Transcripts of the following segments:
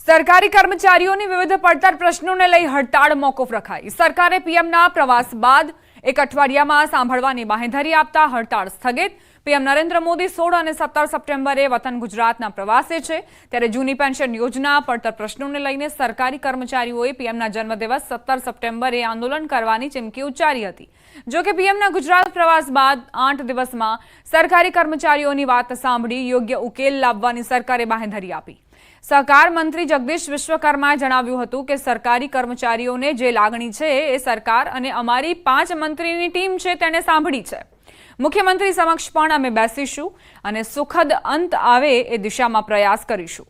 સરકારી કર્મચારીઓની વિવિધ પડતર પ્રશ્નોને લઈ હડતાળ મોકૂફ રખાઈ। સરકારે પીએમના પ્રવાસ બાદ એક અઠવાડિયામાં સાંભળવાની બાંહેધરી આપતા હડતાળ સ્થગિત। પીએમ નરેન્દ્ર મોદી 16 અને 17 સપ્ટેમ્બરે વતન ગુજરાતના પ્રવાસે છે, ત્યારે જૂની પેન્શન યોજના પડતર પ્રશ્નોને લઈને સરકારી કર્મચારીઓએ પીએમના જન્મદિવસ 17 સપ્ટેમ્બરે આંદોલન કરવાની ચીમકી ઉચ્ચારી હતી। જો કે પીએમના ગુજરાત પ્રવાસ બાદ 8 દિવસમાં સરકારી કર્મચારીઓની વાત સાંભળી યોગ્ય ઉકેલ લાવવાની સરકારે બાંહેધરી આપી। સહકાર મંત્રી જગદીશ વિશ્વકર્માએ જણાવ્યું હતું કે સરકારી કર્મચારીઓને જે લાગણી છે એ સરકાર અને અમારી 5 મંત્રીની ટીમ છે તેને સાંભળી છે। મુખ્યમંત્રી સમક્ષ પણ અમે બેસીશું અને સુખદ અંત આવે એ દિશામાં પ્રયાસ કરીશું।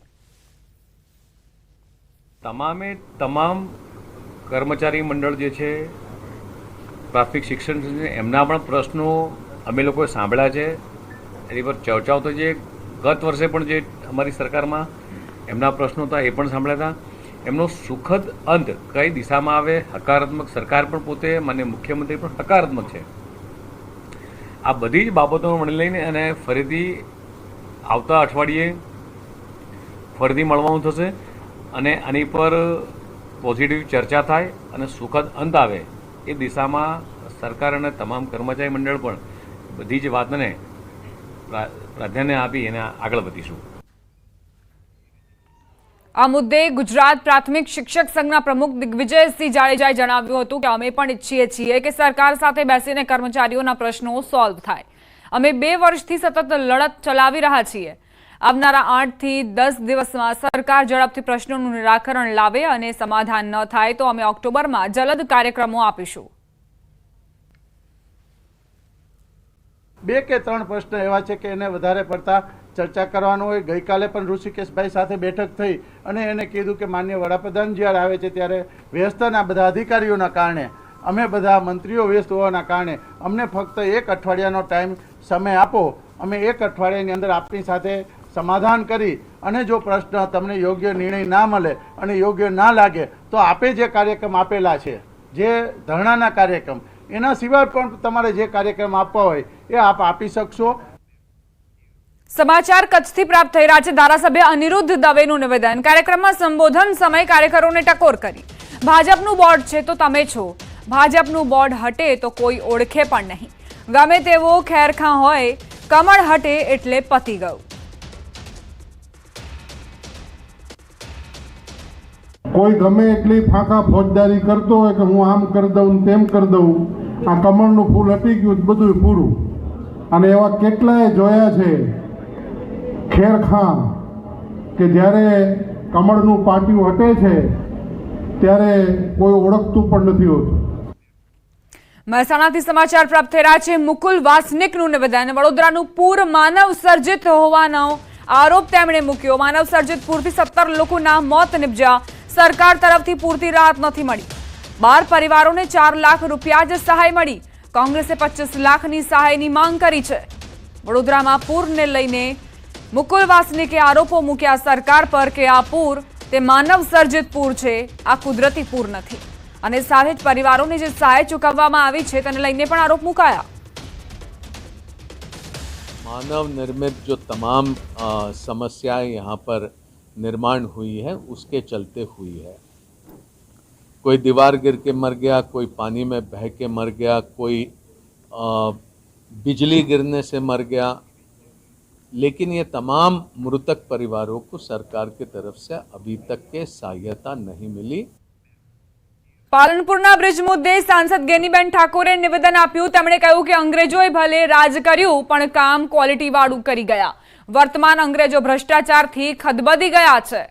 તમામ કર્મચારી મંડળ જે છે, પ્રાથમિક શિક્ષણ છે, એમના પણ પ્રશ્નો અમે લોકોએ સાંભળ્યા છે। એની પર ચર્ચાઓ તો જે ગત વર્ષે પણ જે અમારી સરકારમાં એમના પ્રશ્નો હતા એ પણ સાંભળ્યા હતા। એમનો સુખદ અંત કઈ દિશામાં આવે, હકારાત્મક, સરકાર પણ પોતે માન્ય મુખ્યમંત્રી પણ હકારાત્મક છે। આ બધી જ બાબતોને લઈને અને ફરીથી આવતા અઠવાડિયે ફરીથી મળવાનું થશે અને આની પર પોઝિટિવ ચર્ચા થાય અને સુખદ અંત આવે એ દિશામાં સરકાર અને તમામ કર્મચારી મંડળ પણ બધી જ વાતને પ્રાધાન્ય આપી અને આગળ વધીશું। આ મુદ્દે ગુજરાત પ્રાથમિક શિક્ષક સંઘના પ્રમુખ દિગ્વિજયસિંહ જાડેજાએ જણાવ્યું હતું કે અમે પણ ઈચ્છીએ છીએ કે સરકાર સાથે બેસીને કર્મચારીઓના પ્રશ્નો સોલ્વ થાય। અમે 2 વર્ષથી સતત લડત ચલાવી રહ્યા છીએ। આવનારા 8 થી 10 દિવસમાં સરકાર ઝડપથી પ્રશ્નોનું નિરાકરણ લાવે અને સમાધાન ન થાય તો અમે ઓક્ટોબરમાં જલદ કાર્યક્રમો આપીશું। 2 કે 3 પ્રશ્ન એવા છે કે એને વધારે પડતા ચર્ચા કરવાનો હોય। ગઈકાલે પણ ઋષિકેશભાઈ સાથે બેઠક થઈ અને એને કીધું કે માન્ય વડાપ્રધાન જ્યારે આવે છે ત્યારે વ્યસ્તના બધા અધિકારીઓના કારણે, અમે બધા મંત્રીઓ વ્યસ્ત હોવાના કારણે અમને ફક્ત 1 અઠવાડિયાનો ટાઈમ સમય આપો। અમે 1 અઠવાડિયાની અંદર આપની સાથે સમાધાન કરી અને જો પ્રશ્ન તમને યોગ્ય નિર્ણય ના મળે અને યોગ્ય ના લાગે તો આપે જે કાર્યક્રમ આપેલા છે, જે ધરણાના કાર્યક્રમ, એના સિવાય પણ તમારે જે કાર્યક્રમ આપવા હોય એ આપ આપી શકશો। સમાચાર કચ્છથી પ્રાપ્ત થઈ રહ્યા છે। ધારાસભ્ય અનિરુદ્ધ દવેનું નિવેદન। કાર્યક્રમમાં સંબોધન સમય કાર્યકરોને ટકોર કરી। ભાજપનું બોર્ડ છે તો તમે છો, ભાજપનું બોર્ડ હટે તો કોઈ ઓળખે પણ નહીં। ગમે તેવો ખેરખા હોય, કમળ હટે એટલે પતી ગયું। કોઈ ગમે એટલી ફાંકા ફોજદારી કરતો હોય કે હું આમ કરી દઉં તેમ કરી દઉં, આ કમળનું ફૂલ હટી ગયું બધું પૂરું। અને એવા કેટલાય જોયા છે ખેરખા કે જ્યારે કમળનું પાટિયું હટે છે ત્યારે કોઈ ઓળખતું પણ નથી હોતું। મહેસાણાથી સમાચાર પ્રાપ્ત થઈ રહ્યા છે। મુકુલ વાસનિકનું નિવેદન। વડોદરાનું પૂર માનવ સર્જિત હોવાનો આરોપ તેમણે મૂક્યો। માનવ સર્જિત પૂરથી 17 લોકોના મોત નિપજ્યા। સરકાર તરફથી પૂરતી રાહત નથી મળી। 12 પરિવારોને 4 લાખ રૂપિયા જ સહાય મળી। કોંગ્રેસે 25 લાખની સહાયની માંગ કરી છે। વડોદરામાં પૂરને લઈને મુકુલ વાસનિકે આરોપો મૂક્યા સરકાર પર કે આ પૂર તે માનવ સર્જિત પૂર છે, આ કુદરતી પૂર નથી। અને સાથે જ પરિવારોને જે સહાય ચૂકવવામાં આવી છે તેને લઈને પણ આરોપ મુકાયા। मानव निर्मित जो तमाम समस्याएं यहाँ पर निर्माण हुई है उसके चलते हुई है। कोई दीवार गिर के मर गया, कोई पानी में बह के मर गया, कोई बिजली गिरने से मर गया, लेकिन ये तमाम मृतक परिवारों को सरकार की तरफ से अभी तक के सहायता नहीं मिली। પાલનપુરના બ્રિજ મુદ્દે સાંસદ ગેનીબેન ઠાકોરે નિવેદન આપ્યું। તેમણે કહ્યું કે અંગ્રેજોએ ભલે રાજ કર્યું પણ કામ ક્વોલિટી વાળું કરી ગયા। વર્તમાન અંગ્રેજો ભ્રષ્ટાચારથી ખદબદી ગયા છે।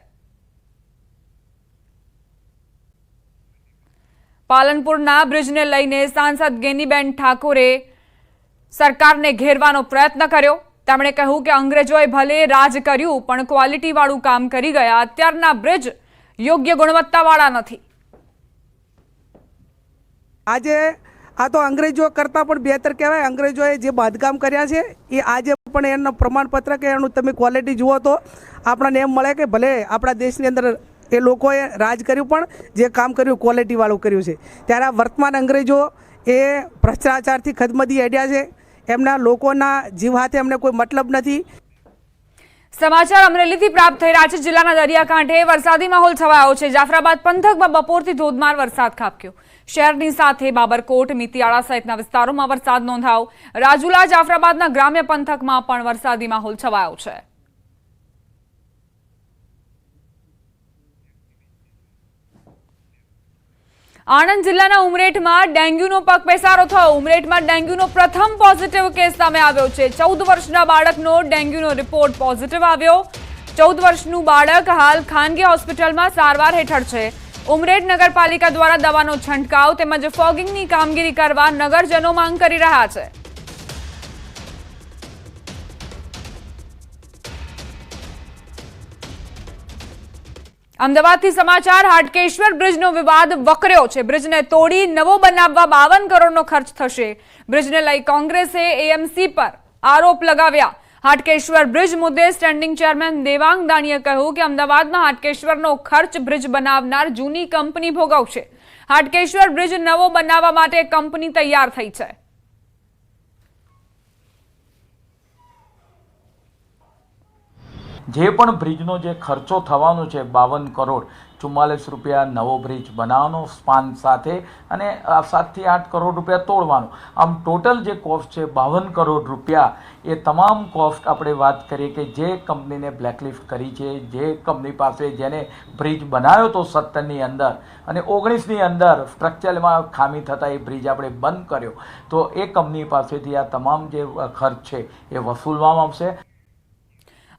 પાલનપુરના બ્રિજને લઈને સાંસદ ગેનીબેન ઠાકોરે સરકારને ઘેરવાનો પ્રયત્ન કર્યો। તેમણે કહ્યું કે અંગ્રેજોએ ભલે રાજ કર્યું પણ ક્વોલિટી વાળું કામ કરી ગયા। અત્યારના બ્રિજ યોગ્ય ગુણવત્તાવાળા નથી। આજે આ તો અંગ્રેજો કરતાં પણ બહેતર કહેવાય। અંગ્રેજોએ જે બાંધકામ કર્યા છે એ આજે પણ એનું પ્રમાણપત્ર કે એનું તમે ક્વોલિટી જુઓ તો આપણને એમ મળે કે ભલે આપણા દેશની અંદર એ લોકોએ રાજ કર્યું પણ જે કામ કર્યું ક્વોલિટીવાળું કર્યું છે। ત્યારે વર્તમાન અંગ્રેજો એ ભ્રષ્ટાચારથી ખદમદી હેડ્યા છે। એમના લોકોના જીવ હાથે એમને કોઈ મતલબ નથી। સમાચાર અમરેલીથી પ્રાપ્ત થઈ રહ્યા છે। જિલ્લાના દરિયાકાંઠે વરસાદી માહોલ છવાયો છે। જાફરાબાદ પંથકમાં બપોરથી ધોધમાર વરસાદ ખાબક્યો। શહેરની સાથે બાબરકોટ, મિતિયાળા સહિતના વિસ્તારોમાં વરસાદ નોંધાયો। રાજુલા, જાફરાબાદના ગ્રામ્ય પંથકમાં પણ વરસાદી માહોલ છવાયો છે। આણંદ જિલ્લાના ઉમરેઠમાં ડેન્ગ્યુનો પગપેસારો થયો। ઉમરેઠમાં ડેન્ગ્યુનો પ્રથમ પોઝિટિવ કેસ સામે આવ્યો છે। 14 વર્ષના બાળકનો ડેન્ગ્યુનો રિપોર્ટ પોઝિટિવ આવ્યો। 14 વર્ષનું બાળક હાલ ખાનગી હોસ્પિટલમાં સારવાર હેઠળ છે। ઉમરેઠ નગરપાલિકા દ્વારા દવાનો છંટકાવ તેમજ ફોગિંગની કામગીરી કરવા નગરજનો માંગ કરી રહ્યા છે। અમદાવાદથી સમાચાર। હાટકેશ્વર બ્રિજનો વિવાદ વકર્યો છે। બ્રિજને તોડી નવો બનાવવા 52 કરોડનો ખર્ચ થશે। બ્રિજને લઈ કોંગ્રેસે એએમસી પર આરોપ લગાવ્યા। હાટકેશ્વર બ્રિજ મુદ્દે સ્ટેન્ડિંગ ચેરમેન દેવાંગ દાણીએ કહ્યું કે અમદાવાદમાં હાટકેશ્વરનો ખર્ચ બ્રિજ બનાવનાર જૂની કંપની ભોગવશે। હાટકેશ્વર બ્રિજ નવો બનાવવા માટે કંપની તૈયાર થઈ છે। જે પણ બ્રિજનો જે ખર્ચો થવાનો છે 52 કરોડ 44 રૂપિયા નવો બ્રિજ બનાવવાનો સ્પાન સાથે અને 7 થી 8 કરોડ રૂપિયા તોડવાનો, આમ ટોટલ જે કોસ્ટ છે 52 કરોડ રૂપિયા। એ તમામ કોસ્ટ આપણે વાત કરીએ કે જે કંપનીને બ્લેકલિસ્ટ કરી છે, જે કંપની પાસે જેને બ્રિજ બનાવ્યો હતો 17ની અંદર અને 19ની અંદર સ્ટ્રક્ચરમાં ખામી થતાં એ બ્રિજ આપણે બંધ કર્યો, તો એ કંપની પાસેથી આ તમામ જે ખર્ચ છે એ વસૂલવામાં આવશે।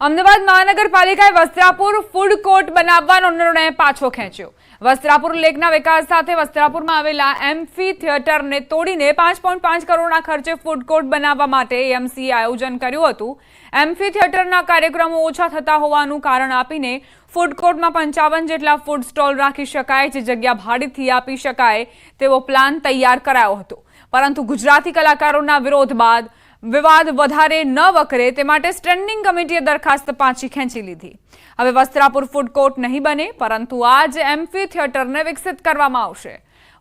અમદાવાદ મહાનગરપાલિકાએ વસ્ત્રાપુર ફૂડ કોર્ટ બનાવવાનો નિર્ણય પાછો ખેંચ્યો। વસ્ત્રાપુર લેકના વિકાસ સાથે વસ્ત્રાપુરમાં આવેલા એમ્ફી થિયેટરને તોડીને 5.5 કરોડના ખર્ચે ફૂડ કોર્ટ બનાવવા માટે એએમસીએ આયોજન કર્યું હતું। એમ્ફી થિયેટરના કાર્યક્રમો ઓછા થતા હોવાનું કારણ આપીને ફૂડ કોર્ટમાં 55 જેટલા ફૂડ સ્ટોલ રાખી શકાય, જે જગ્યા ભાડેથી આપી શકાય તેવો પ્લાન તૈયાર કરાયો હતો, પરંતુ ગુજરાતી કલાકારોના વિરોધ બાદ વિવાદ વધારે ન વકરે તે માટે સ્ટેન્ડિંગ કમિટીએ દરખાસ્ત પાછી ખેંચી લીધી। હવે વસ્ત્રાપુર ફૂડ કોર્ટ નહીં બને, પરંતુ આ જ એમ્ફી થિયેટરને વિકસિત કરવામાં આવશે।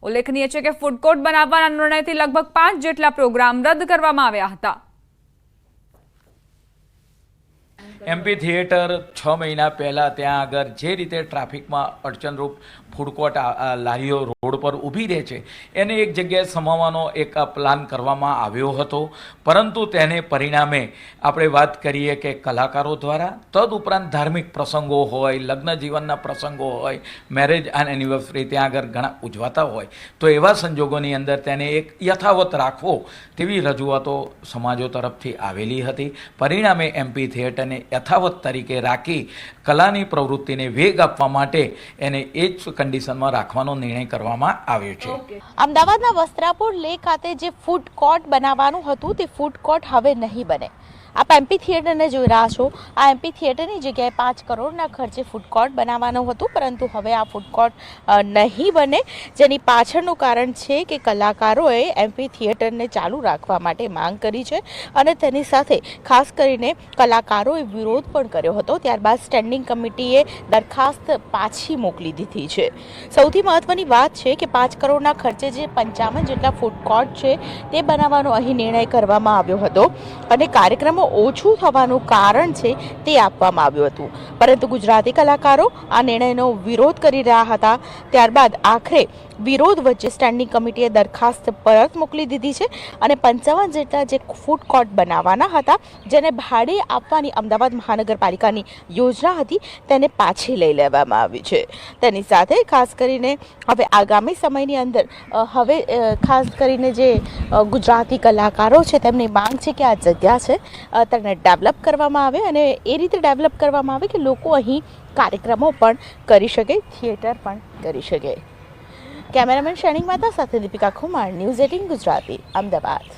ઉલ્લેખનીય છે કે ફૂડ કોર્ટ બનાવવાના નિર્ણયથી લગભગ 5 જેટલા પ્રોગ્રામ રદ કરવામાં આવ્યા હતા। એમપી થિયેટર 6 મહિના પહેલાં ત્યાં આગળ જે રીતે ટ્રાફિકમાં અડચણરૂપ ફૂડ કોર્ટ લારીઓ રોડ પર ઊભી રહે છે એને એક જગ્યાએ સમાવવાનો એક પ્લાન કરવામાં આવ્યો હતો, પરંતુ તેને પરિણામે આપણે વાત કરીએ કે કલાકારો દ્વારા તદુપરાંત ધાર્મિક પ્રસંગો હોય, લગ્ન જીવનના પ્રસંગો હોય, મેરેજ અને એનિવર્સરી ત્યાં આગળ ઘણા ઉજવાતા હોય, તો એવા સંજોગોની અંદર તેને એક યથાવત રાખવો તેવી રજૂઆતો સમાજો તરફથી આવેલી હતી। પરિણામે એમપી થિયેટરને યથાવત તરીકે રાખી કલાની પ્રવૃત્તિને વેગ આપવા માટે એને એ જ કન્ડિશનમાં રાખવાનો નિર્ણય કરવામાં આવ્યો છે। અમદાવાદના વસ્ત્રાપુર લેક ખાતે જે ફૂડ કોર્ટ બનાવવાનું હતું તે ફૂડ કોર્ટ હવે નહીં બને। આપ એમપી થિયેટરને જોઈ રહ્યા છો। આ એમપી થિયેટરની જગ્યાએ 5 કરોડના ખર્ચે ફૂડ કોર્ટ બનાવવાનું હતું, પરંતુ હવે આ ફૂડ કોર્ટ નહીં બને, જેની પાછળનું કારણ છે કે કલાકારોએ એમપી થિયેટરને ચાલુ રાખવા માટે માંગ કરી છે અને તેની સાથે ખાસ કરીને કલાકારોએ વિરોધ પણ કર્યો હતો। ત્યારબાદ સ્ટેન્ડિંગ કમિટીએ દરખાસ્ત પાછી મોકલી દીધી છે। સૌથી મહત્વની વાત છે કે 5 કરોડના ખર્ચે જે 55 જેટલા ફૂડ કોર્ટ છે તે બનાવવાનો અહીં નિર્ણય કરવામાં આવ્યો હતો અને કાર્યક્રમો ઓછું થવાનું કારણ છે તે આપવામાં આવ્યું હતું, પરંતુ ગુજરાતી કલાકારો આ નિર્ણયનો વિરોધ કરી રહ્યા હતા। ત્યારબાદ આખરે વિરોધ વચ્ચે સ્ટેન્ડિંગ કમિટીએ દરખાસ્ત પરત મોકલી દીધી છે અને 55 જેટલા જે ફૂડ કોર્ટ બનાવવાના હતા, જેને ભાડે આપવાની અમદાવાદ મહાનગરપાલિકાની યોજના હતી, તેને પાછી લઈ લેવામાં આવી છે। તેની સાથે ખાસ કરીને હવે આગામી સમયની અંદર હવે ખાસ કરીને જે ગુજરાતી કલાકારો છે તેમની માંગ છે કે આ જગ્યા છે તેને ડેવલપ કરવામાં આવે અને એ રીતે ડેવલપ કરવામાં આવે કે લોકો અહીં કાર્યક્રમો પણ કરી શકે, થિયેટર પણ કરી શકે। કેમેરામેન શેનિંગ મહેતા સાથે દીપિકા કુમાર, ન્યૂઝ 18 ગુજરાતી, અમદાવાદ।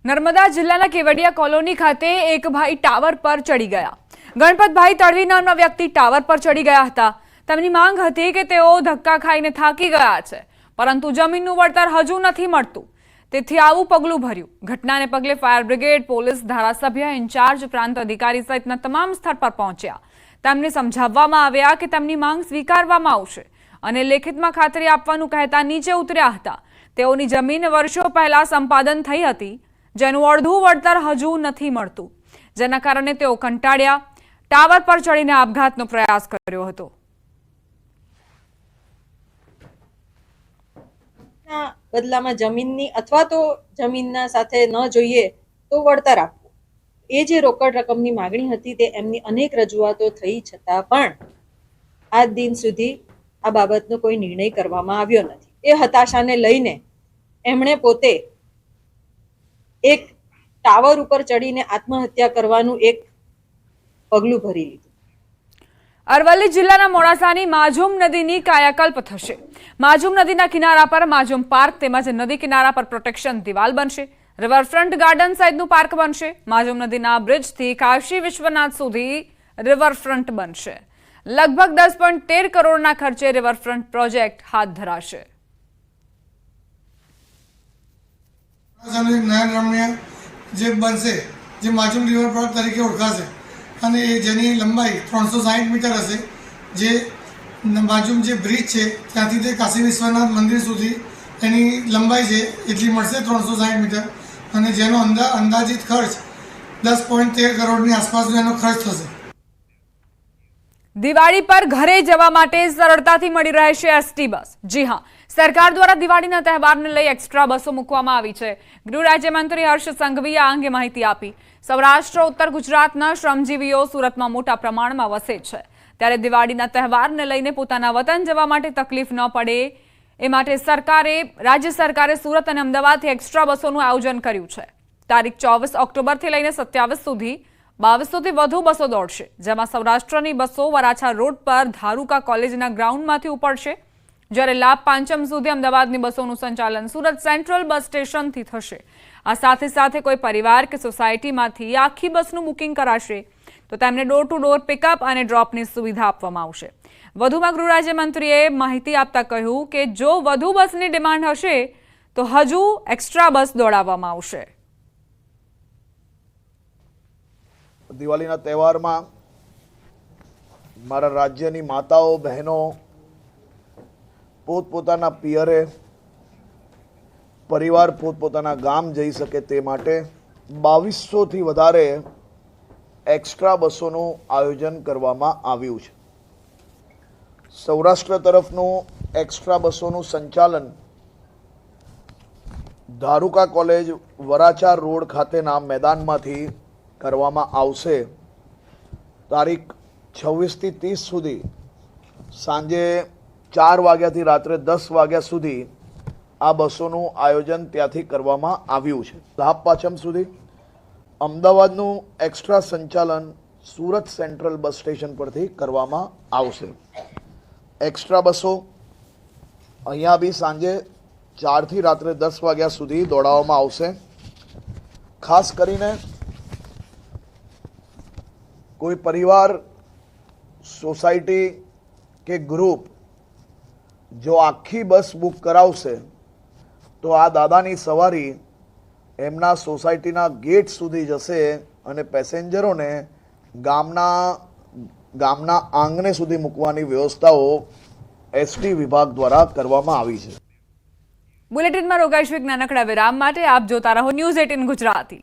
નર્મદા જિલ્લાના કેવડિયા કોલોની ખાતે એક ભાઈ ટાવર પર ચડી ગયા। ગણપતભાઈ તડવી નામના વ્યક્તિ ટાવર પર ચડી ગયા હતા। તેમની માંગ હતી કે તેઓ ધક્કા ખાઈને થાકી ગયા છે, પરંતુ જમીનનું વળતર હજુ નથી મળતું, તેથી આવું પગલું ભર્યું। ઘટનાને પગલે ફાયર બ્રિગેડ, પોલીસ, ધારાસભ્ય, ઇન્ચાર્જ પ્રાંત અધિકારી સહિતના તમામ સ્થળ પર પહોંચ્યા। તેમને સમજાવવામાં આવ્યા કે તેમની માંગ સ્વીકારવામાં આવશે અને લેખિતમાં ખાતરી આપવાનું કહેતા નીચે ઉતર્યા હતા। તેઓની જમીન વર્ષો પહેલા સંપાદન થઈ હતી, જેનું અડધું વળતર હજુ નથી મળતું, જેના કારણે તેઓ કંટાળ્યા। ટાવર પર ચડીને આપઘાતનો પ્રયાસ કર્યો હતો. બદલામાં જમીનની અથવા તો જમીનના સાથે ન જોઈએ તો વળતર આપવું, એ જે રોકડ રકમની માગણી હતી તે એમની અનેક રજૂઆતો થઈ છતાં પણ આજ દિન સુધી આ બાબતનો કોઈ નિર્ણય કરવામાં આવ્યો નથી. એ હતાશાને લઈને એમણે પોતે એક ટાવર ઉપર ચડીને આત્મહત્યા કરવાનું એક પગલું ભરી લીધું. અરવલ્લી જિલ્લાના મોડાસાની માઝૂમ નદીની કાયાકલ્પ થશે. માઝૂમ નદીના કિનારા પર માઝૂમ પાર્ક તેમજ નદી કિનારા પર પ્રોટેક્શન દિવાલ બનશે. રિવરફ્રન્ટ ગાર્ડન સહિતનું પાર્ક બનશે. માઝૂમ નદીના બ્રિજથી કાશી વિશ્વનાથ સુધી રિવરફ્રન્ટ બનશે. લગભગ 10.13 કરોડના ખર્ચે રિવરફ્રન્ટ પ્રોજેક્ટ હાથ ધરાશે. નયન રમણીય જે બનશે, જે માઝૂમ રિવર પાર્ક તરીકે ઓળખાશે અને જેની લંબાઈ 360 મીટર હશે. જે માઝૂમ જે બ્રિજ છે ત્યાંથી તે કાશી વિશ્વનાથ મંદિર સુધી એની લંબાઈ છે એટલી મળશે 360 મીટર અને જેનો અંદાજિત ખર્ચ 10.13 કરોડની આસપાસનો એનો ખર્ચ થશે. દિવાળી પર ઘરે જવા માટે સરળતાથી મળી રહેશે એસટી બસ. જી હા, સરકાર દ્વારા દિવાળીના તહેવારને લઈ એક્સ્ટ્રા બસો મૂકવામાં આવી છે. ગૃહ રાજ્યમંત્રી હર્ષ સંઘવીએ આ અંગે માહિતી આપી. સૌરાષ્ટ્ર ઉત્તર ગુજરાતના શ્રમજીવીઓ સુરતમાં મોટા પ્રમાણમાં વસે છે, ત્યારે દિવાળીના તહેવારને લઈને પોતાના વતન જવા માટે તકલીફ ન પડે એ માટે રાજ્ય સરકારે સુરત અને અમદાવાદથી એક્સ્ટ્રા બસોનું આયોજન કર્યું છે. તારીખ 24 ઓક્ટોબરથી લઈને 27 સુધી 2200થી વધુ બસો દોડશે, જેમાં સૌરાષ્ટ્રની બસો વરાછા રોડ પર ધારુકા કોલેજના ગ્રાઉન્ડમાંથી ઉપડશે, જ્યારે લાભ પાંચમ સુધી અમદાવાદની બસોનું સંચાલન સુરત સેન્ટ્રલ બસ સ્ટેશનથી થશે. આ સાથે સાથે કોઈ પરિવાર કે સોસાયટીમાંથી આખી બસનું બુકિંગ કરાશે તો તેમને ડોર ટુ ડોર પિકઅપ અને ડ્રોપની સુવિધા આપવામાં આવશે. વધુમાં ગૃહ રાજ્યમંત્રીએ માહિતી આપતા કહ્યું કે જો વધુ બસની ડિમાન્ડ હશે તો હજુ એક્સ્ટ્રા બસ દોડાવવામાં આવશે. દિવાળીના તહેવારમાં મારા રાજ્યની માતાઓ બહેનો પોતપોતાના પિયરે, પરિવાર પોતપોતાના ગામ જઈ શકે તે માટે 2200થી વધારે એક્સ્ટ્રા બસોનું આયોજન કરવામાં આવ્યું છે. સૌરાષ્ટ્ર તરફનું એક્સ્ટ્રા બસોનું સંચાલન ધારુકા કોલેજ વરાછા રોડ ખાતેના મેદાનમાંથી કરવામાં આવશે. તારીખ 26થી 30 સુધી સાંજે 4 વાગ્યાથી રાત્રે 10 વાગ્યા સુધી આ બસોનું આયોજન ત્યાંથી કરવામાં આવ્યું છે. લાભ પાંચમ સુધી અમદાવાદનું એક્સ્ટ્રા સંચાલન સુરત સેન્ટ્રલ બસ સ્ટેશન પરથી કરવામાં આવશે. એક્સ્ટ્રા બસો અહીંયા બી સાંજે 4થી રાત્રે 10 વાગ્યા સુધી દોડાવવામાં આવશે. ખાસ કરીને કોઈ પરિવાર, સોસાયટી કે ગ્રુપ જો આખી બસ બુક કરાવશે તો આ દાદાની સવારી એમના સોસાયટીના ગેટ સુધી જશે અને પેસેન્જરોને ગામના આંગણે સુધી મૂકવાની વ્યવસ્થાઓ એસટી વિભાગ દ્વારા કરવામાં આવી છે. બુલેટિનમાં રોકાઈશું એક નાનકડા વિરામ માટે. આપ જોતા રહો ન્યૂઝ 18 ગુજરાતી.